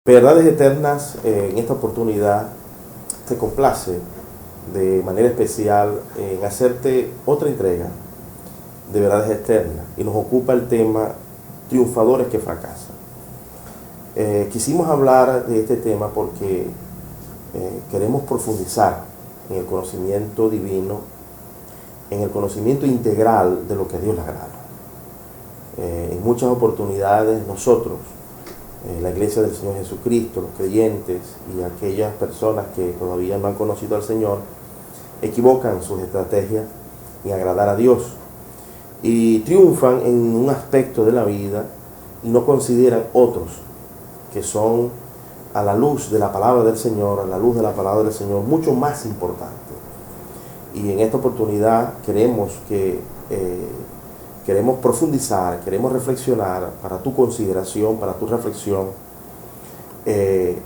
Verdades Eternas, en esta oportunidad se complace de manera especial en hacerte otra entrega de Verdades Eternas, y nos ocupa el tema triunfadores que fracasan. Quisimos hablar de este tema porque queremos profundizar en el conocimiento divino, en el conocimiento integral de lo que a Dios le agrada. En muchas oportunidades nosotros, la Iglesia del Señor Jesucristo, los creyentes y aquellas personas que todavía no han conocido al Señor, equivocan sus estrategias en agradar a Dios y triunfan en un aspecto de la vida y no consideran otros que son, a la luz de la palabra del Señor, a la luz de la palabra del Señor, mucho más importantes. Y en esta oportunidad queremos profundizar, queremos reflexionar para tu consideración, para tu reflexión, en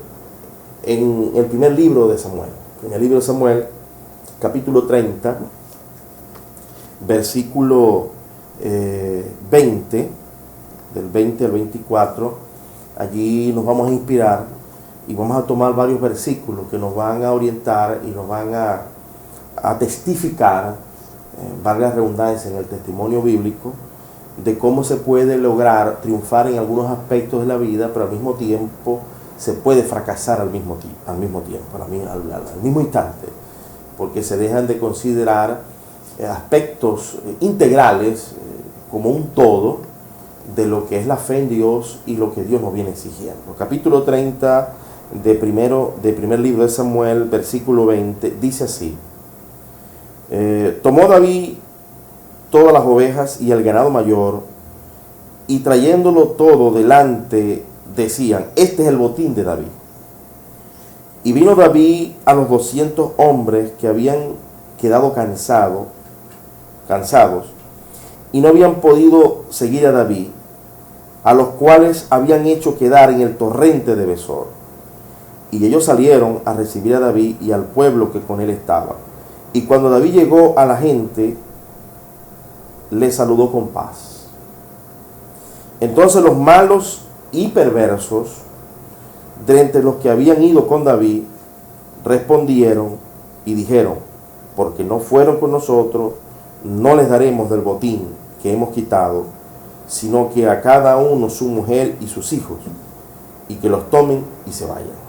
el primer libro de Samuel. En el libro de Samuel, capítulo 30, versículo 20, del 20 al 24, allí nos vamos a inspirar y vamos a tomar varios versículos que nos van a orientar y nos van a testificar, valga la redundancia, en el testimonio bíblico, de cómo se puede lograr triunfar en algunos aspectos de la vida, pero al mismo tiempo se puede fracasar al mismo tiempo, al mismo instante, porque se dejan de considerar aspectos integrales como un todo de lo que es la fe en Dios y lo que Dios nos viene exigiendo. Capítulo 30 de primer libro de Samuel, versículo 20, dice así: tomó David todas las ovejas y el ganado mayor, y trayéndolo todo delante, decían: este es el botín de David. Y vino David a los 200 hombres que habían quedado cansados, y no habían podido seguir a David, a los cuales habían hecho quedar en el torrente de Besor. Y ellos salieron a recibir a David y al pueblo que con él estaba. Y cuando David llegó a la gente, le saludó con paz. Entonces los malos y perversos, de entre los que habían ido con David, respondieron y dijeron: porque no fueron con nosotros, no les daremos del botín que hemos quitado, sino que a cada uno su mujer y sus hijos, y que los tomen y se vayan.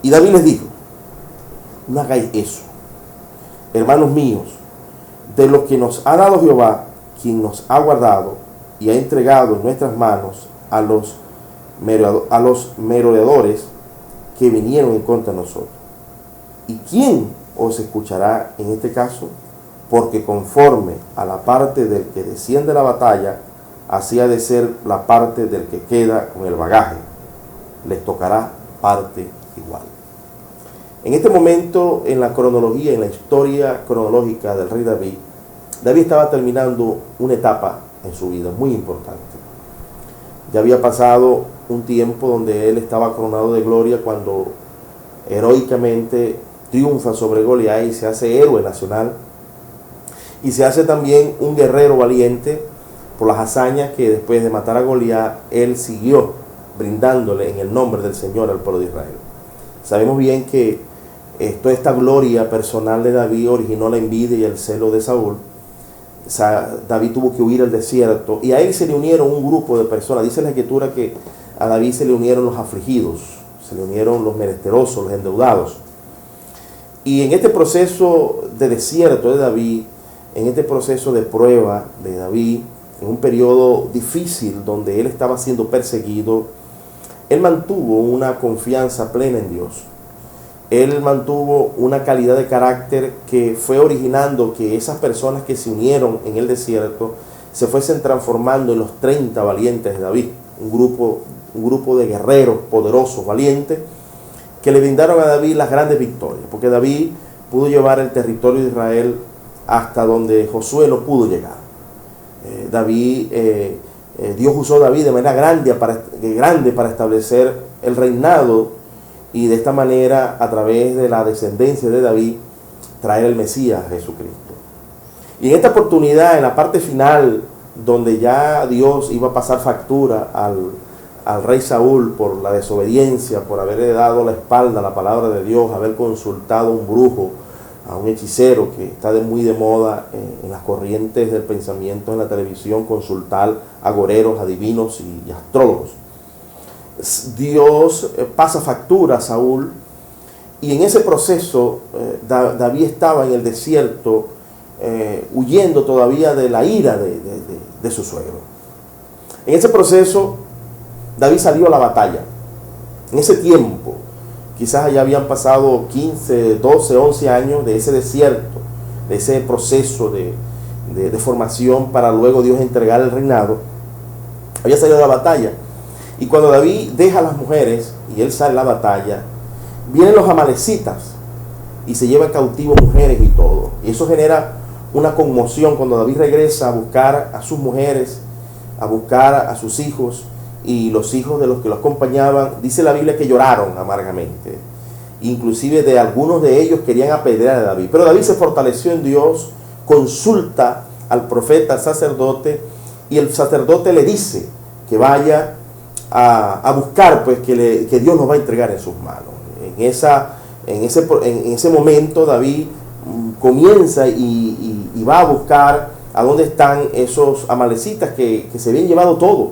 Y David les dijo: no hagáis eso, hermanos míos, de lo que nos ha dado Jehová, quien nos ha guardado y ha entregado en nuestras manos a los merodeadores que vinieron en contra de nosotros. ¿Y quién os escuchará en este caso? Porque conforme a la parte del que desciende la batalla, así ha de ser la parte del que queda con el bagaje. Les tocará parte igual. En este momento, en la cronología, en la historia cronológica del rey David, David estaba terminando una etapa en su vida muy importante. Ya había pasado un tiempo donde él estaba coronado de gloria cuando heroicamente triunfa sobre Goliat y se hace héroe nacional. Y se hace también un guerrero valiente por las hazañas que después de matar a Goliat, él siguió brindándole en el nombre del Señor al pueblo de Israel. Sabemos bien que toda esta gloria personal de David originó la envidia y el celo de Saúl. David tuvo que huir al desierto y a él se le unieron un grupo de personas. Dice la Escritura que a David se le unieron los afligidos, se le unieron los menesterosos, los endeudados. Y en este proceso de desierto de David, en este proceso de prueba de David, en un periodo difícil donde él estaba siendo perseguido, él mantuvo una confianza plena en Dios. Él mantuvo una calidad de carácter que fue originando que esas personas que se unieron en el desierto se fuesen transformando en los 30 valientes de David, un grupo de guerreros poderosos, valientes, que le brindaron a David las grandes victorias, porque David pudo llevar el territorio de Israel hasta donde Josué no pudo llegar. Dios usó a David de manera grande para establecer el reinado y de esta manera, a través de la descendencia de David, traer el Mesías, Jesucristo. Y en esta oportunidad, en la parte final, donde ya Dios iba a pasar factura al rey Saúl por la desobediencia, por haberle dado la espalda a la palabra de Dios, haber consultado a un brujo, a un hechicero, que está muy de moda en las corrientes del pensamiento en la televisión, consultar agoreros, adivinos y astrólogos. Dios pasa factura a Saúl, y en ese proceso David estaba en el desierto, huyendo todavía de la ira de su suegro. En ese proceso David salió a la batalla. En ese tiempo, quizás ya habían pasado 15, 12, 11 años de ese desierto, de ese proceso de formación para luego Dios entregar el reinado. Había salido a la batalla. Y cuando David deja a las mujeres y él sale a la batalla, vienen los amalecitas y se lleva cautivo mujeres y todo. Y eso genera una conmoción cuando David regresa a buscar a sus mujeres, a buscar a sus hijos y los hijos de los que lo acompañaban. Dice la Biblia que lloraron amargamente. Inclusive de algunos de ellos querían apedrear a David. Pero David se fortaleció en Dios, consulta al profeta, al sacerdote, y el sacerdote le dice que vaya a buscar, pues que Dios nos va a entregar en sus manos. En ese momento David comienza y va a buscar a dónde están esos amalecitas que se habían llevado todo.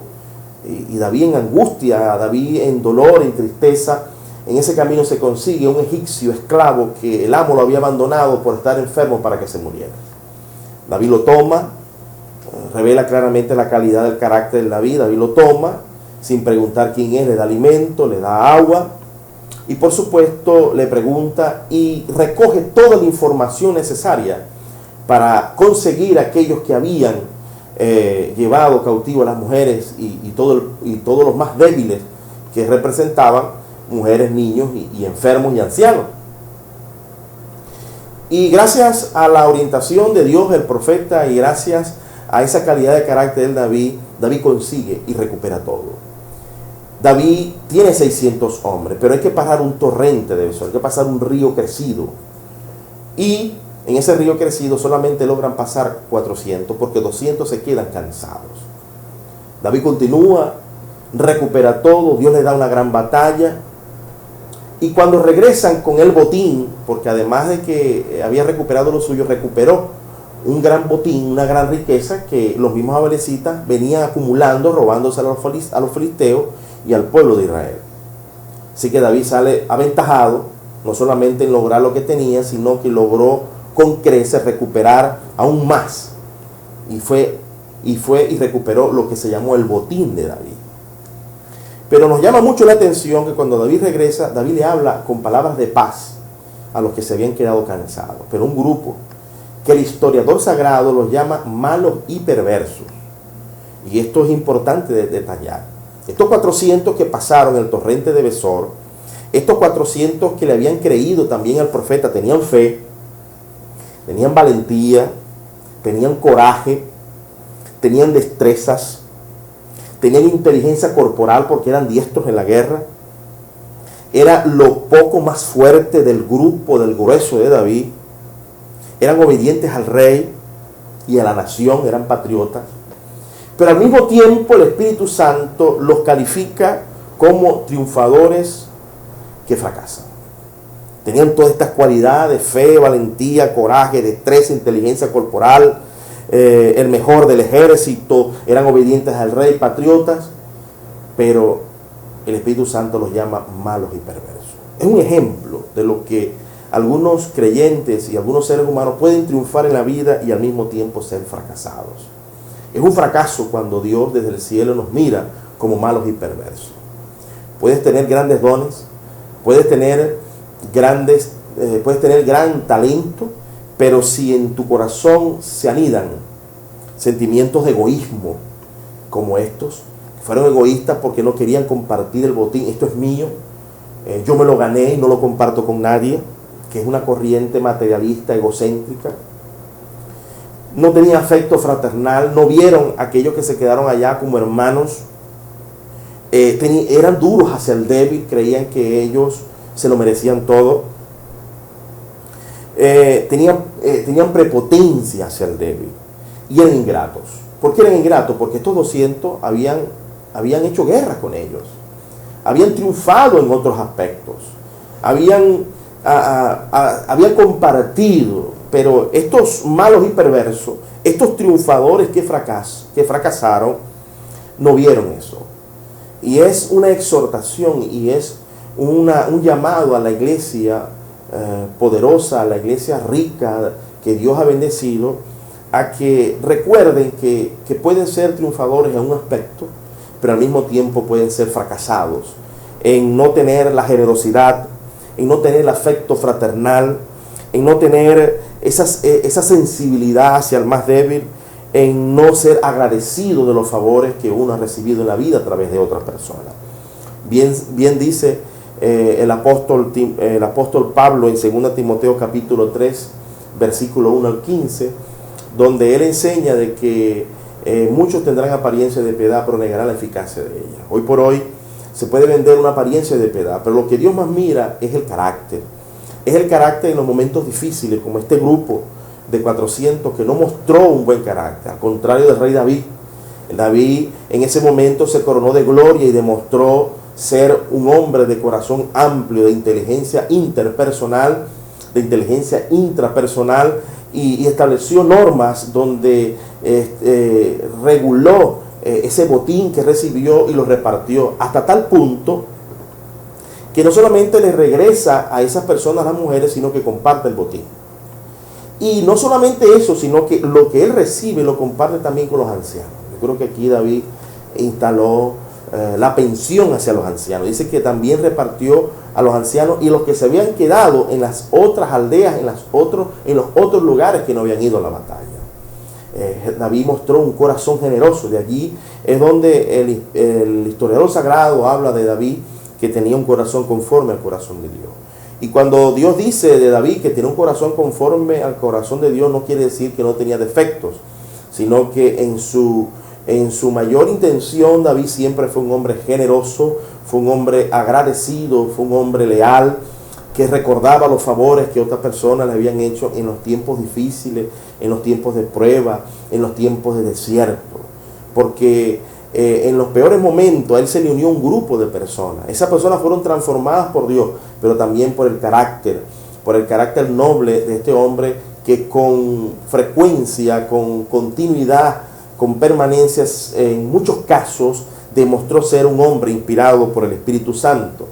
Y David en angustia, David en dolor, en tristeza, en ese camino se consigue un egipcio esclavo que el amo lo había abandonado por estar enfermo para que se muriera. David lo toma, revela claramente la calidad del carácter de David. David lo toma sin preguntar quién es, le da alimento, le da agua y por supuesto le pregunta y recoge toda la información necesaria para conseguir a aquellos que habían llevado cautivo a las mujeres y todos los más débiles, que representaban mujeres, niños y enfermos y ancianos. Y gracias a la orientación de Dios, el profeta, y gracias a esa calidad de carácter de David consigue y recupera todo. David tiene 600 hombres, pero hay que pasar un torrente de Besor, hay que pasar un río crecido. Y en ese río crecido solamente logran pasar 400, porque 200 se quedan cansados. David continúa, recupera todo, Dios le da una gran batalla. Y cuando regresan con el botín, porque además de que había recuperado lo suyo, recuperó un gran botín, una gran riqueza que los mismos amalecitas venían acumulando, robándose a los filisteos y al pueblo de Israel. Así que David sale aventajado, no solamente en lograr lo que tenía, sino que logró con creces recuperar aún más. Y recuperó lo que se llamó el botín de David. Pero nos llama mucho la atención que cuando David regresa, David le habla con palabras de paz a los que se habían quedado cansados. Pero un grupo que el historiador sagrado los llama malos y perversos. Y esto es importante de detallar. Estos 400 que pasaron el torrente de Besor, estos 400 que le habían creído también al profeta, tenían fe, tenían valentía, tenían coraje, tenían destrezas, tenían inteligencia corporal porque eran diestros en la guerra. Era lo poco más fuerte del grupo, del grueso de David. Eran obedientes al rey y a la nación, eran patriotas. Pero al mismo tiempo el Espíritu Santo los califica como triunfadores que fracasan. Tenían todas estas cualidades: fe, valentía, coraje, destreza, inteligencia corporal, el mejor del ejército, eran obedientes al rey, patriotas, pero el Espíritu Santo los llama malos y perversos. Es un ejemplo de lo que algunos creyentes y algunos seres humanos pueden triunfar en la vida y al mismo tiempo ser fracasados. Es un fracaso cuando Dios desde el cielo nos mira como malos y perversos. Puedes tener grandes dones, puedes tener gran talento, pero si en tu corazón se anidan sentimientos de egoísmo como estos, fueron egoístas porque no querían compartir el botín, esto es mío, yo me lo gané y no lo comparto con nadie, que es una corriente materialista, egocéntrica. No tenía afecto fraternal, no vieron a aquellos que se quedaron allá como hermanos, eran duros hacia el débil, creían que ellos se lo merecían todo, tenían prepotencia hacia el débil y eran ingratos. ¿Por qué eran ingratos? Porque estos 200 habían habían hecho guerra con ellos, habían triunfado en otros aspectos, habían compartido, pero estos malos y perversos, estos triunfadores que fracasaron, no vieron eso. Y es una exhortación y es un llamado a la iglesia poderosa, a la iglesia rica que Dios ha bendecido, a que recuerden que pueden ser triunfadores en un aspecto, pero al mismo tiempo pueden ser fracasados en no tener la generosidad, en no tener el afecto fraternal, en no tener esa sensibilidad hacia el más débil, en no ser agradecido de los favores que uno ha recibido en la vida a través de otras personas. Bien dice el apóstol Pablo en 2 Timoteo capítulo 3, versículo 1 al 15, donde él enseña de que muchos tendrán apariencia de piedad, pero negarán la eficacia de ella. Hoy por hoy se puede vender una apariencia de piedad, pero lo que Dios más mira es el carácter. Es el carácter en los momentos difíciles, como este grupo de 400 que no mostró un buen carácter, al contrario del rey David. David en ese momento se coronó de gloria y demostró ser un hombre de corazón amplio, de inteligencia interpersonal, de inteligencia intrapersonal, y estableció normas donde reguló ese botín que recibió y lo repartió hasta tal punto que no solamente le regresa a esas personas, las mujeres, sino que comparte el botín. Y no solamente eso, sino que lo que él recibe lo comparte también con los ancianos. Yo creo que aquí David instaló la pensión hacia los ancianos. Dice que también repartió a los ancianos y los que se habían quedado en las otras aldeas, en los otros lugares que no habían ido a la batalla. David mostró un corazón generoso. De allí es donde el historiador sagrado habla de David, que tenía un corazón conforme al corazón de Dios. Y cuando Dios dice de David que tiene un corazón conforme al corazón de Dios, no quiere decir que no tenía defectos, sino que en su mayor intención David siempre fue un hombre generoso, fue un hombre agradecido, fue un hombre leal, que recordaba los favores que otras personas le habían hecho en los tiempos difíciles, en los tiempos de prueba, en los tiempos de desierto. Porque en los peores momentos a él se le unió un grupo de personas. Esas personas fueron transformadas por Dios, pero también por el carácter noble de este hombre, que con frecuencia, con continuidad, con permanencias, en muchos casos demostró ser un hombre inspirado por el Espíritu Santo,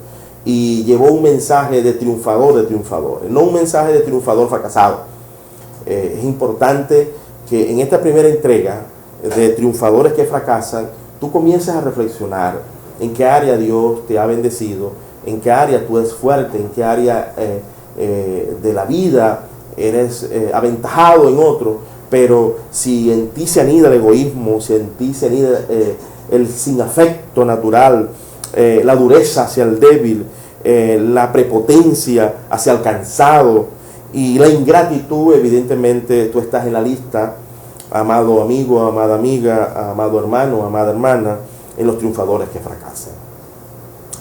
y llevó un mensaje de triunfador de triunfadores, no un mensaje de triunfador fracasado. Es importante que en esta primera entrega de triunfadores que fracasan, tú comiences a reflexionar en qué área Dios te ha bendecido, en qué área tú eres fuerte, en qué área de la vida eres aventajado en otro. Pero si en ti se anida el egoísmo, si en ti se anida el sin afecto natural, la dureza hacia el débil, la prepotencia hacia el cansado y la ingratitud, evidentemente tú estás en la lista, amado amigo, amada amiga, amado hermano, amada hermana, en los triunfadores que fracasan.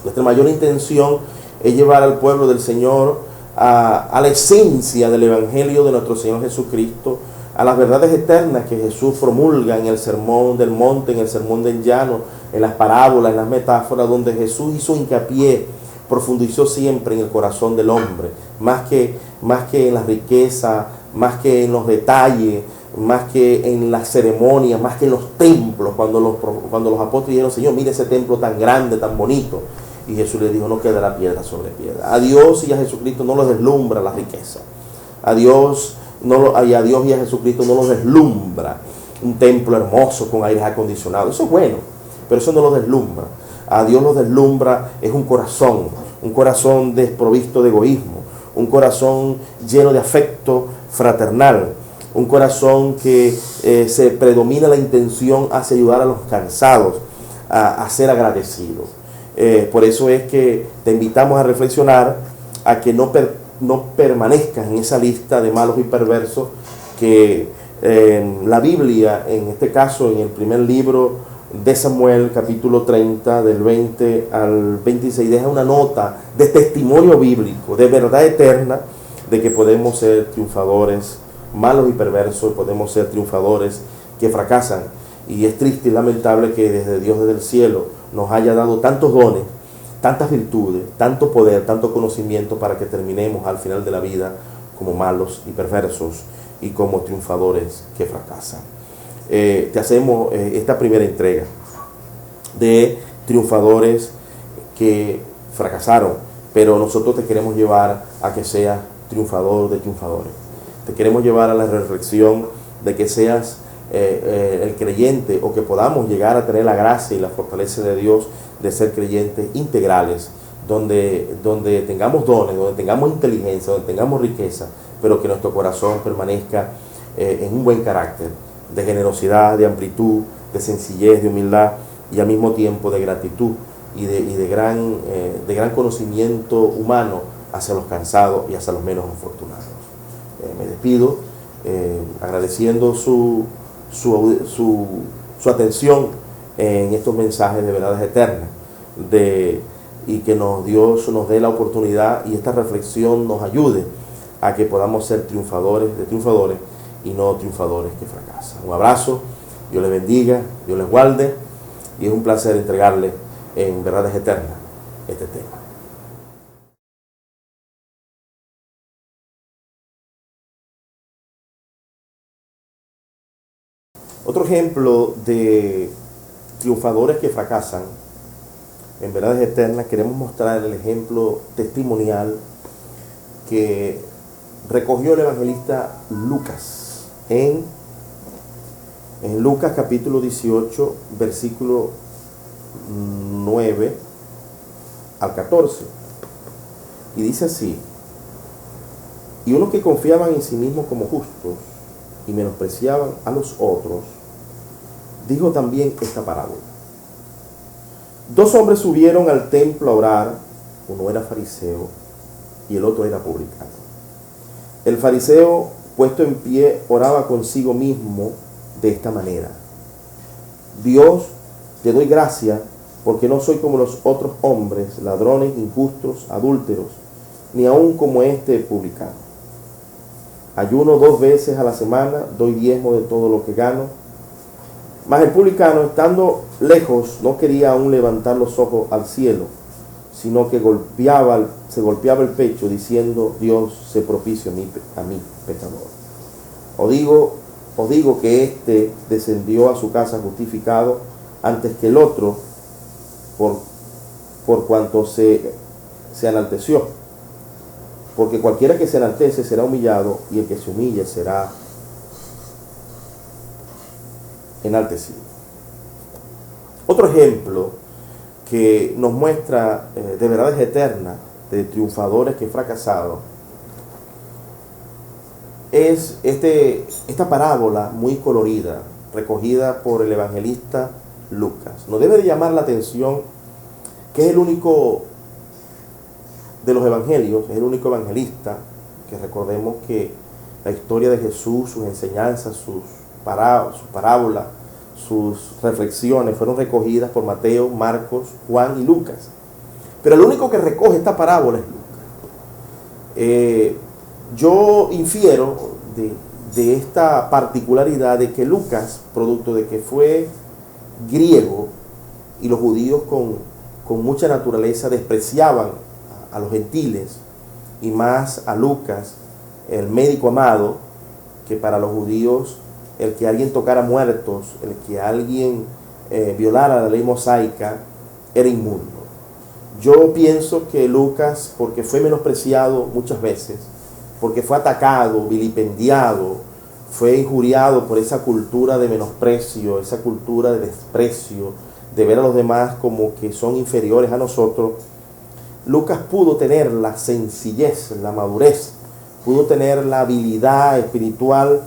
Nuestra mayor intención es llevar al pueblo del Señor a la esencia del Evangelio de nuestro Señor Jesucristo, a las verdades eternas que Jesús promulga en el Sermón del Monte, en el Sermón del Llano, en las parábolas, en las metáforas, donde Jesús hizo hincapié, profundizó siempre en el corazón del hombre, más que en la riqueza, más que en los detalles, más que en las ceremonias, más que en los templos. Cuando los apóstoles dijeron: Señor, mire ese templo tan grande, tan bonito, y Jesús les dijo: no quedará piedra sobre piedra. A Dios y a Jesucristo no los deslumbra la riqueza. A Dios y a Jesucristo no los deslumbra un templo hermoso con aires acondicionados. Eso es bueno, pero eso no los deslumbra. A Dios los deslumbra es un corazón desprovisto de egoísmo, un corazón lleno de afecto fraternal, un corazón que se predomina la intención hacia ayudar a los cansados, a ser agradecidos. Por eso es que te invitamos a reflexionar, a que no permanezcas en esa lista de malos y perversos que la Biblia, en este caso en el primer libro de Samuel, capítulo 30, del 20 al 26, deja una nota de testimonio bíblico, de verdad eterna, de que podemos ser triunfadores malos y perversos, podemos ser triunfadores que fracasan. Y es triste y lamentable que desde Dios, desde el cielo, nos haya dado tantos dones, tantas virtudes, tanto poder, tanto conocimiento para que terminemos al final de la vida como malos y perversos y como triunfadores que fracasan. Te hacemos esta primera entrega de triunfadores que fracasaron, pero nosotros te queremos llevar a que seas triunfador de triunfadores. Te queremos llevar a la reflexión de que seas el creyente, o que podamos llegar a tener la gracia y la fortaleza de Dios de ser creyentes integrales, donde tengamos dones, donde tengamos inteligencia, donde tengamos riqueza, pero que nuestro corazón permanezca en un buen carácter, de generosidad, de amplitud, de sencillez, de humildad y al mismo tiempo de gratitud y de gran conocimiento humano hacia los cansados y hacia los menos afortunados. Me despido agradeciendo su atención en estos mensajes de verdades eternas, y que Dios nos dé la oportunidad y esta reflexión nos ayude a que podamos ser triunfadores de triunfadores y no triunfadores que fracasan. Un abrazo, Dios les bendiga, Dios les guarde, y es un placer entregarles en verdades eternas este tema. Otro ejemplo de triunfadores que fracasan en verdades eternas, queremos mostrar el ejemplo testimonial que recogió el evangelista Lucas en Lucas capítulo 18, versículo 9 al 14. Y dice así: y unos que confiaban en sí mismos como justos y menospreciaban a los otros, dijo también esta parábola. Dos hombres subieron al templo a orar, uno era fariseo y el otro era publicano. El fariseo, puesto en pie, oraba consigo mismo de esta manera: Dios, te doy gracias porque no soy como los otros hombres, ladrones, injustos, adúlteros, ni aun como este publicano. Ayuno 2 veces a la semana, doy diezmo de todo lo que gano. Mas el publicano, estando lejos, no quería aún levantar los ojos al cielo, sino que se golpeaba el pecho, diciendo: Dios, sé propicio a mí, pecador. Os digo que éste descendió a su casa justificado antes que el otro, por cuanto se enalteció. Porque cualquiera que se enaltece será humillado, y el que se humille será enaltecido. Otro ejemplo que nos muestra de verdades eternas, de triunfadores que fracasaron, es esta parábola muy colorida, recogida por el evangelista Lucas. Nos debe de llamar la atención que es el único de los evangelios, es el único evangelista, que recordemos que la historia de Jesús, sus enseñanzas, sus parábolas, sus reflexiones fueron recogidas por Mateo, Marcos, Juan y Lucas. Pero el único que recoge esta parábola es Lucas. Yo infiero de esta particularidad de que Lucas, producto de que fue griego y los judíos con mucha naturaleza despreciaban a los gentiles, y más a Lucas, el médico amado, que para los judíos el que alguien tocara muertos, el que alguien violara la ley mosaica era inmundo. Yo pienso que Lucas, porque fue menospreciado muchas veces, porque fue atacado, vilipendiado, fue injuriado por esa cultura de menosprecio, esa cultura de desprecio, de ver a los demás como que son inferiores a nosotros, Lucas pudo tener la sencillez, la madurez, pudo tener la habilidad espiritual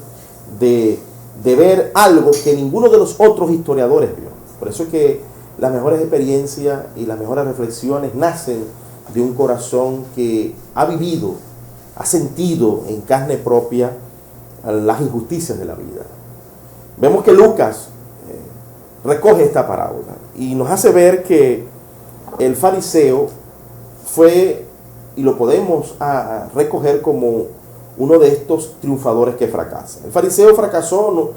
de ver algo que ninguno de los otros historiadores vio. Por eso es que las mejores experiencias y las mejores reflexiones nacen de un corazón que ha vivido, ha sentido en carne propia las injusticias de la vida. Vemos que Lucas recoge esta parábola y nos hace ver que el fariseo fue, y lo podemos recoger como uno de estos triunfadores que fracasan. El fariseo fracasó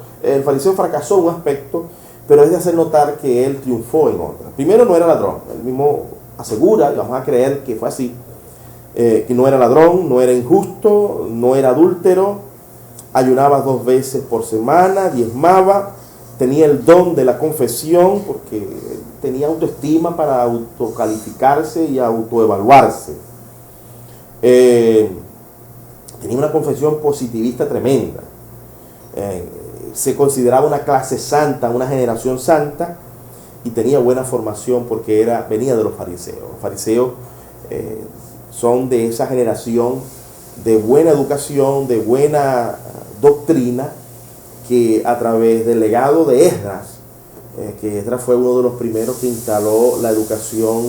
un aspecto, pero es de hacer notar que él triunfó en otras. Primero, no era ladrón. Él mismo asegura, y vamos a creer que fue así, que no era ladrón, no era injusto, no era adúltero, ayunaba 2 veces por semana, diezmaba, tenía el don de la confesión porque tenía autoestima para autocalificarse y autoevaluarse. Tenía una confesión positivista tremenda. Se consideraba una clase santa, una generación santa, y tenía buena formación porque venía de los fariseos. Los fariseos son de esa generación de buena educación, de buena doctrina, que a través del legado de Esdras, que Esdras fue uno de los primeros que instaló la educación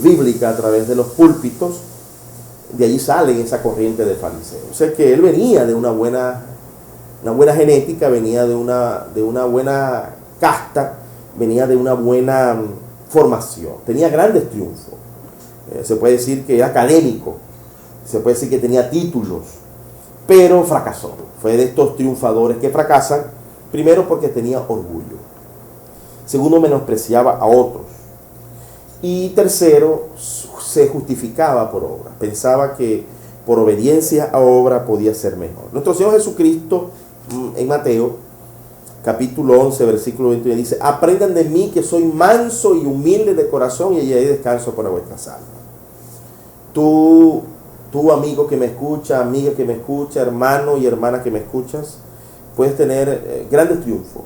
bíblica a través de los púlpitos, de allí sale esa corriente de fariseos. O sea que él venía de una buena genética, venía de una buena casta, venía de una buena formación, tenía grandes triunfos. Se puede decir que era académico, se puede decir que tenía títulos, pero fracasó. Fue de estos triunfadores que fracasan, primero porque tenía orgullo, segundo menospreciaba a otros, y tercero se justificaba por obra, pensaba que por obediencia a obra podía ser mejor. Nuestro Señor Jesucristo en Mateo capítulo 11 versículo 21 dice: aprendan de mí que soy manso y humilde de corazón, y hallaré descanso para vuestras almas. Tú amigo que me escucha, amiga que me escucha, hermano y hermana que me escuchas, puedes tener grandes triunfos,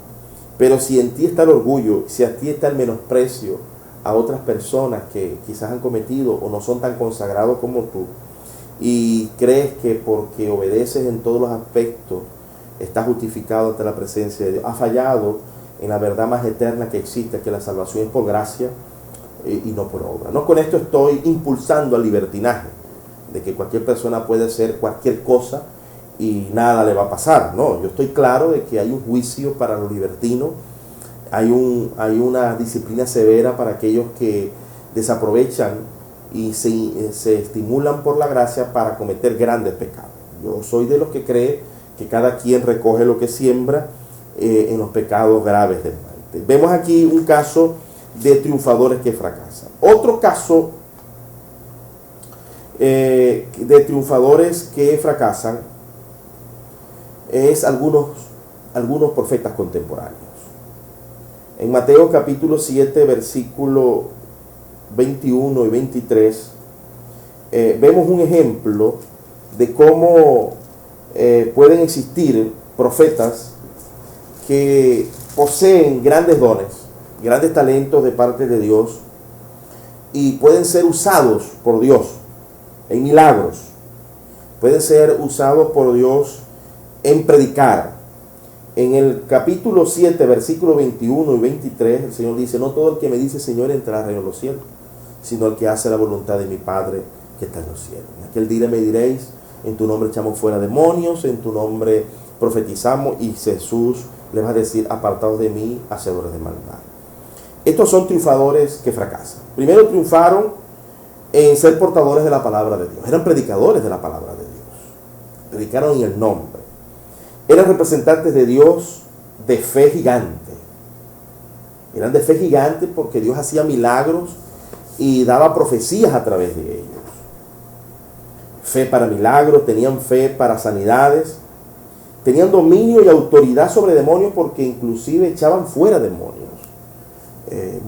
pero si en ti está el orgullo, si a ti está el menosprecio a otras personas que quizás han cometido o no son tan consagrados como tú, y crees que porque obedeces en todos los aspectos estás justificado ante la presencia de Dios, has fallado en la verdad más eterna que existe, que la salvación es por gracia y no por obra. No con esto estoy impulsando al libertinaje, de que cualquier persona puede hacer cualquier cosa y nada le va a pasar. No, yo estoy claro de que hay un juicio para los libertinos, hay una disciplina severa para aquellos que desaprovechan y se estimulan por la gracia para cometer grandes pecados. Yo soy de los que cree que cada quien recoge lo que siembra en los pecados graves del mal. Vemos aquí un caso de triunfadores que fracasan. Otro caso de triunfadores que fracasan es algunos profetas contemporáneos. En Mateo capítulo 7 versículo 21 y 23 vemos un ejemplo de cómo pueden existir profetas que poseen grandes dones, grandes talentos de parte de Dios, y pueden ser usados por Dios en milagros, pueden ser usados por Dios en predicar. En el capítulo 7, versículo 21 y 23, el Señor dice: no todo el que me dice Señor entrará al reino de los cielos, sino el que hace la voluntad de mi Padre que está en los cielos. En aquel día me diréis: en tu nombre echamos fuera demonios, en tu nombre profetizamos, y Jesús les va a decir: apartados de mí, hacedores de maldad. Estos son triunfadores que fracasan. Primero triunfaron en ser portadores de la palabra de Dios, eran predicadores de la palabra de Dios, predicaron en el nombre, eran representantes de Dios de fe gigante, eran de fe gigante porque Dios hacía milagros y daba profecías a través de ellos. Fe para milagros, tenían fe para sanidades, tenían dominio y autoridad sobre demonios porque inclusive echaban fuera demonios.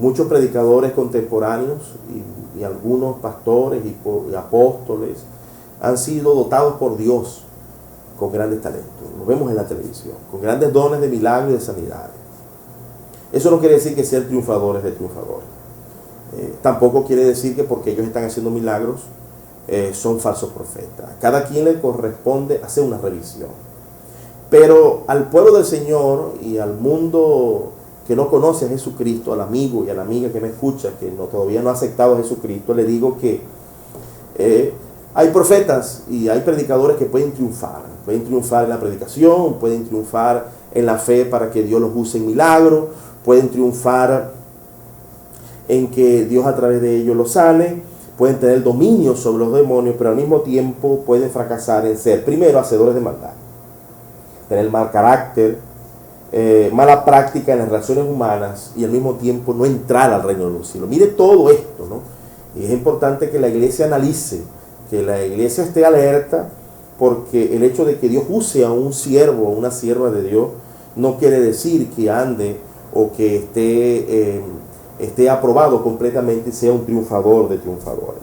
Muchos predicadores contemporáneos y algunos pastores y apóstoles han sido dotados por Dios con grandes talentos. Lo vemos en la televisión, con grandes dones de milagros y de sanidades. Eso no quiere decir que sean triunfadores de triunfadores. Tampoco quiere decir que porque ellos están haciendo milagros son falsos profetas. Cada quien le corresponde hacer una revisión. Pero al pueblo del Señor y al mundo que no conoce a Jesucristo, al amigo y a la amiga que me escucha, que todavía no ha aceptado a Jesucristo, le digo que hay profetas y hay predicadores que pueden triunfar en la predicación, pueden triunfar en la fe para que Dios los use en milagros, pueden triunfar en que Dios a través de ellos los sane, pueden tener dominio sobre los demonios, pero al mismo tiempo pueden fracasar en ser, primero, hacedores de maldad, tener mal carácter, mala práctica en las relaciones humanas y al mismo tiempo no entrar al reino de los cielos. Mire todo esto, ¿no? Y es importante que la iglesia analice, que la iglesia esté alerta, porque el hecho de que Dios use a un siervo o una sierva de Dios no quiere decir que ande o que esté aprobado completamente y sea un triunfador de triunfadores.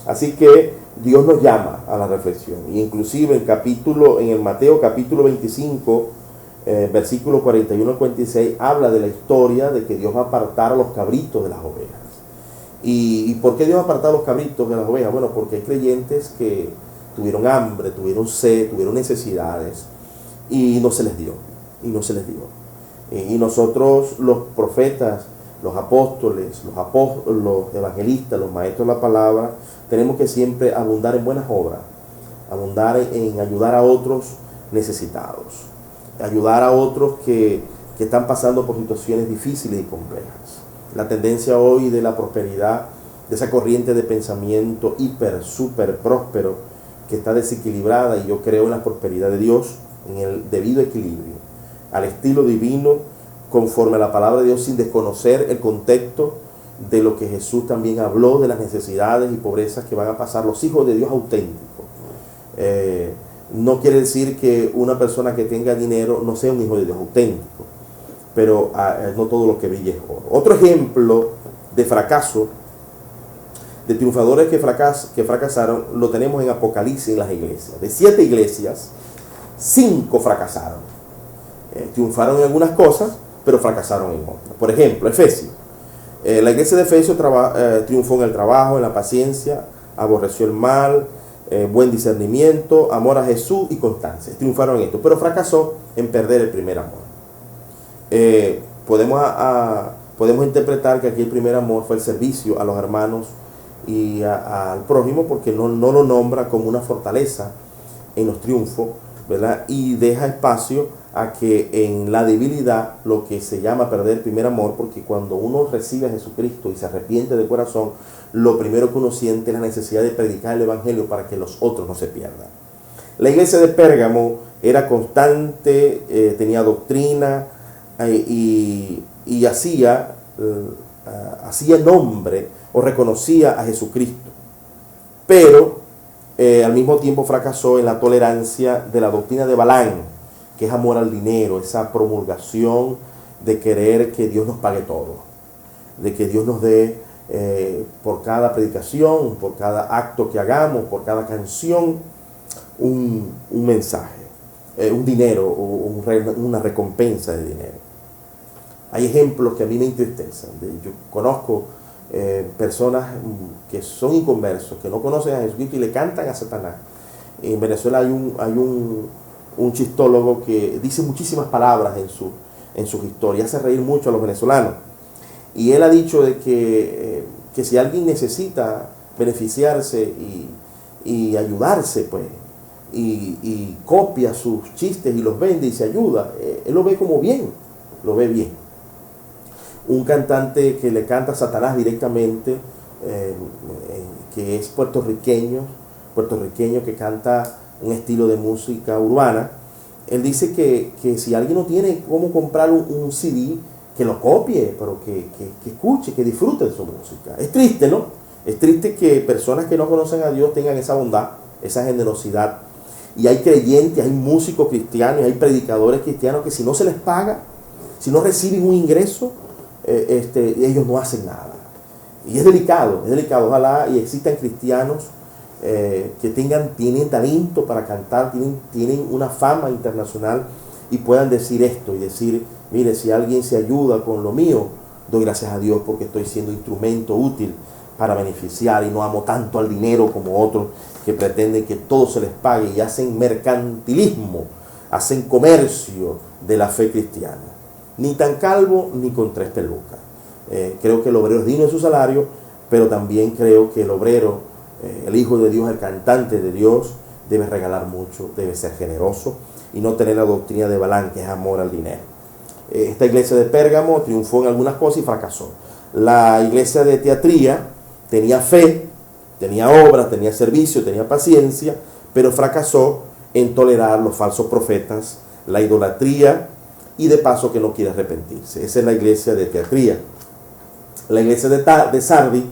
Así que Dios nos llama a la reflexión. Y inclusive en el Mateo capítulo 25, versículo 41 al 46, habla de la historia de que Dios va a apartar a los cabritos de las ovejas. ¿Y por qué Dios va a apartar a los cabritos de las ovejas? Bueno, porque hay creyentes que tuvieron hambre, tuvieron sed, tuvieron necesidades y no se les dio. Y nosotros, los profetas, los apóstoles, los evangelistas, los maestros de la palabra, tenemos que siempre abundar en buenas obras, abundar en ayudar a otros necesitados, ayudar a otros que están pasando por situaciones difíciles y complejas. La tendencia hoy de la prosperidad, de esa corriente de pensamiento hiper, súper próspero, que está desequilibrada, y yo creo en la prosperidad de Dios, en el debido equilibrio, al estilo divino, conforme a la palabra de Dios, sin desconocer el contexto de lo que Jesús también habló, de las necesidades y pobrezas que van a pasar los hijos de Dios auténticos. No quiere decir que una persona que tenga dinero no sea un hijo de Dios auténtico, pero no todo lo que brilla es oro. Otro ejemplo de fracaso, de triunfadores que fracasaron, lo tenemos en Apocalipsis, en las iglesias. De 7 iglesias, 5 fracasaron. Triunfaron en algunas cosas, pero fracasaron en otras. Por ejemplo, Efesios. La iglesia de Efesios triunfó en el trabajo, en la paciencia, aborreció el mal, buen discernimiento, amor a Jesús y constancia. Triunfaron en esto, pero fracasó en perder el primer amor. Podemos interpretar que aquí el primer amor fue el servicio a los hermanos y al prójimo, porque no lo nombra como una fortaleza en los triunfos, ¿verdad? Y deja espacio a que en la debilidad, lo que se llama perder el primer amor, porque cuando uno recibe a Jesucristo y se arrepiente de corazón, lo primero que uno siente es la necesidad de predicar el evangelio para que los otros no se pierdan. La iglesia de Pérgamo era constante, tenía doctrina y hacía nombre o reconocía a Jesucristo, pero al mismo tiempo fracasó en la tolerancia de la doctrina de Balaam, que es amor al dinero, esa promulgación de querer que Dios nos pague todo, de que Dios nos dé por cada predicación, por cada acto que hagamos, por cada canción, un mensaje, un dinero, una recompensa de dinero. Hay ejemplos que a mí me entristecen. Yo conozco personas que son inconversos, que no conocen a Jesucristo y le cantan a Satanás. En Venezuela hay un chistólogo que dice muchísimas palabras en sus historias, hace reír mucho a los venezolanos. Y él ha dicho de que si alguien necesita beneficiarse y ayudarse, pues, y copia sus chistes y los vende y se ayuda, él lo ve como bien, lo ve bien. Un cantante que le canta a Satanás directamente, que es puertorriqueño que canta un estilo de música urbana, él dice que si alguien no tiene cómo comprar un CD, que lo copie, pero que escuche, que disfrute de su música. Es triste, ¿no? Es triste que personas que no conocen a Dios tengan esa bondad, esa generosidad. Y hay creyentes, hay músicos cristianos, hay predicadores cristianos que si no se les paga, si no reciben un ingreso, ellos no hacen nada. Y es delicado. Ojalá y existan cristianos que tienen talento para cantar, tienen una fama internacional y puedan decir esto y decir, mire, si alguien se ayuda con lo mío, doy gracias a Dios porque estoy siendo instrumento útil para beneficiar y no amo tanto al dinero como otros que pretenden que todo se les pague y hacen mercantilismo, hacen comercio de la fe cristiana. Ni tan calvo ni con 3 pelucas. Creo que el obrero es digno de su salario, pero también creo que el obrero, el hijo de Dios, el cantante de Dios, debe regalar mucho, debe ser generoso y no tener la doctrina de Balaam, que es amor al dinero. Esta iglesia de Pérgamo triunfó en algunas cosas y fracasó. La iglesia de Tiatira tenía fe, tenía obras, tenía servicio, tenía paciencia, pero fracasó en tolerar los falsos profetas, la idolatría y de paso que no quiere arrepentirse. Esa es la iglesia de Tiatira. La iglesia de Sardis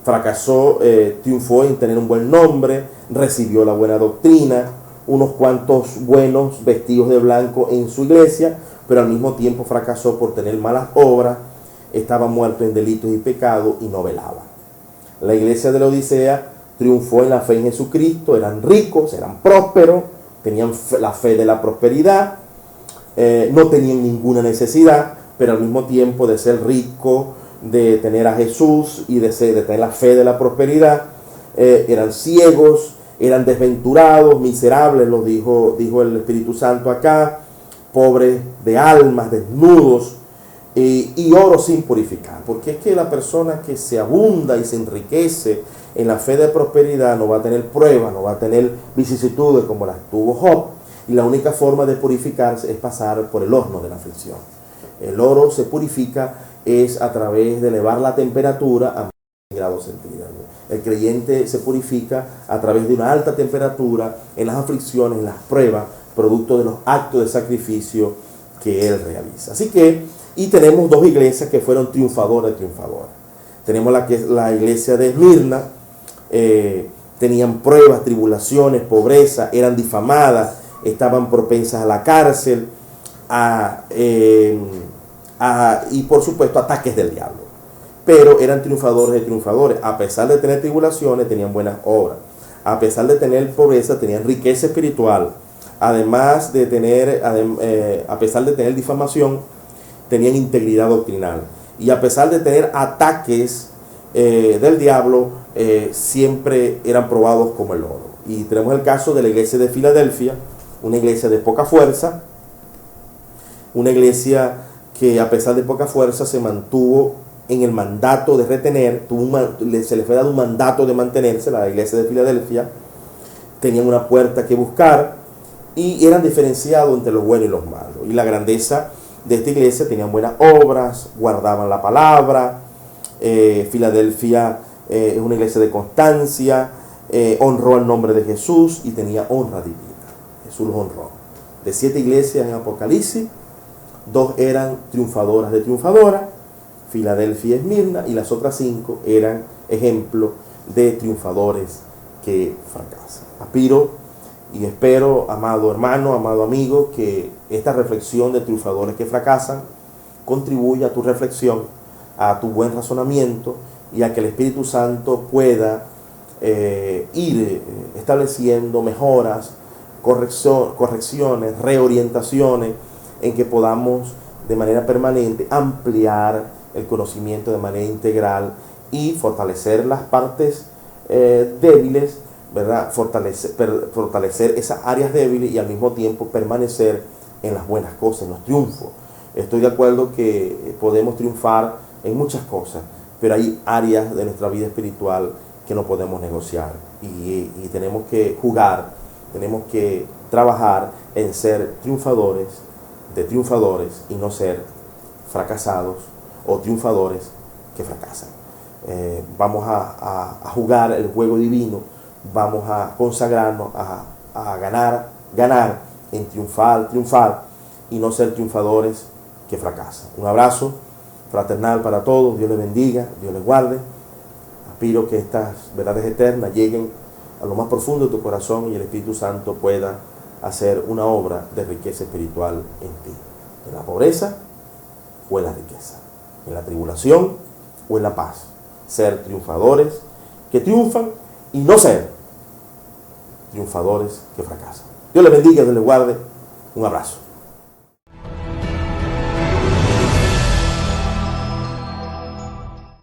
fracasó, triunfó en tener un buen nombre, recibió la buena doctrina, unos cuantos buenos vestidos de blanco en su iglesia, pero al mismo tiempo fracasó por tener malas obras, estaba muerto en delitos y pecados y no velaba. La iglesia de la Odisea triunfó en la fe en Jesucristo, eran ricos, eran prósperos, tenían la fe de la prosperidad, no tenían ninguna necesidad, pero al mismo tiempo de ser rico, de tener a Jesús y de tener la fe de la prosperidad, eran ciegos, eran desventurados, miserables, lo dijo el Espíritu Santo acá, pobres de almas, desnudos, y oro sin purificar, porque es que la persona que se abunda y se enriquece en la fe de prosperidad no va a tener pruebas, no va a tener vicisitudes como las tuvo Job, y la única forma de purificarse es pasar por el horno de la aflicción. El oro se purifica es a través de elevar la temperatura a 100 grados centígrados. El creyente se purifica a través de una alta temperatura en las aflicciones, en las pruebas, producto de los actos de sacrificio que él realiza. Así que, y tenemos dos iglesias que fueron triunfadoras. Tenemos la iglesia de Esmirna, tenían pruebas, tribulaciones, pobreza, eran difamadas, estaban propensas a la cárcel, y por supuesto ataques del diablo. Pero eran triunfadores. A pesar de tener tribulaciones, tenían buenas obras. A pesar de tener pobreza, tenían riqueza espiritual. Además de tener, a pesar de tener difamación, tenían integridad doctrinal. Y a pesar de tener ataques del diablo, siempre eran probados como el oro. Y tenemos el caso de la iglesia de Filadelfia, una iglesia de poca fuerza, una iglesia que a pesar de poca fuerza se mantuvo en el mandato de retener, se le fue dado un mandato de mantenerse. La iglesia de Filadelfia tenían una puerta que buscar y eran diferenciados entre los buenos y los malos. Y la grandeza de esta iglesia, tenían buenas obras, guardaban la palabra. Filadelfia es una iglesia de constancia, honró el nombre de Jesús y tenía honra divina. Jesús los honró. De 7 iglesias en Apocalipsis, 2 eran triunfadoras de triunfadoras, Filadelfia y Esmirna, y las otras 5 eran ejemplos de triunfadores que fracasan. Aspiro y espero, amado hermano, amado amigo, que esta reflexión de triunfadores que fracasan contribuya a tu reflexión, a tu buen razonamiento y a que el Espíritu Santo pueda ir estableciendo mejoras, correcciones, reorientaciones, en que podamos de manera permanente ampliar el conocimiento de manera integral y fortalecer las partes débiles, ¿verdad? Fortalecer esas áreas débiles y al mismo tiempo permanecer en las buenas cosas, en los triunfos. Estoy de acuerdo que podemos triunfar en muchas cosas, pero hay áreas de nuestra vida espiritual que no podemos negociar y tenemos que jugar, tenemos que trabajar en ser triunfadores y no ser fracasados o triunfadores que fracasan. Vamos a jugar el juego divino, vamos a consagrarnos a ganar en triunfar y no ser triunfadores que fracasan. Un abrazo fraternal para todos, Dios les bendiga, Dios les guarde. Aspiro que estas verdades eternas lleguen a lo más profundo de tu corazón y el Espíritu Santo pueda hacer una obra de riqueza espiritual en ti, en la pobreza o en la riqueza, en la tribulación o en la paz. Ser triunfadores que triunfan y no ser triunfadores que fracasan. Dios les bendiga, Dios les guarde. Un abrazo.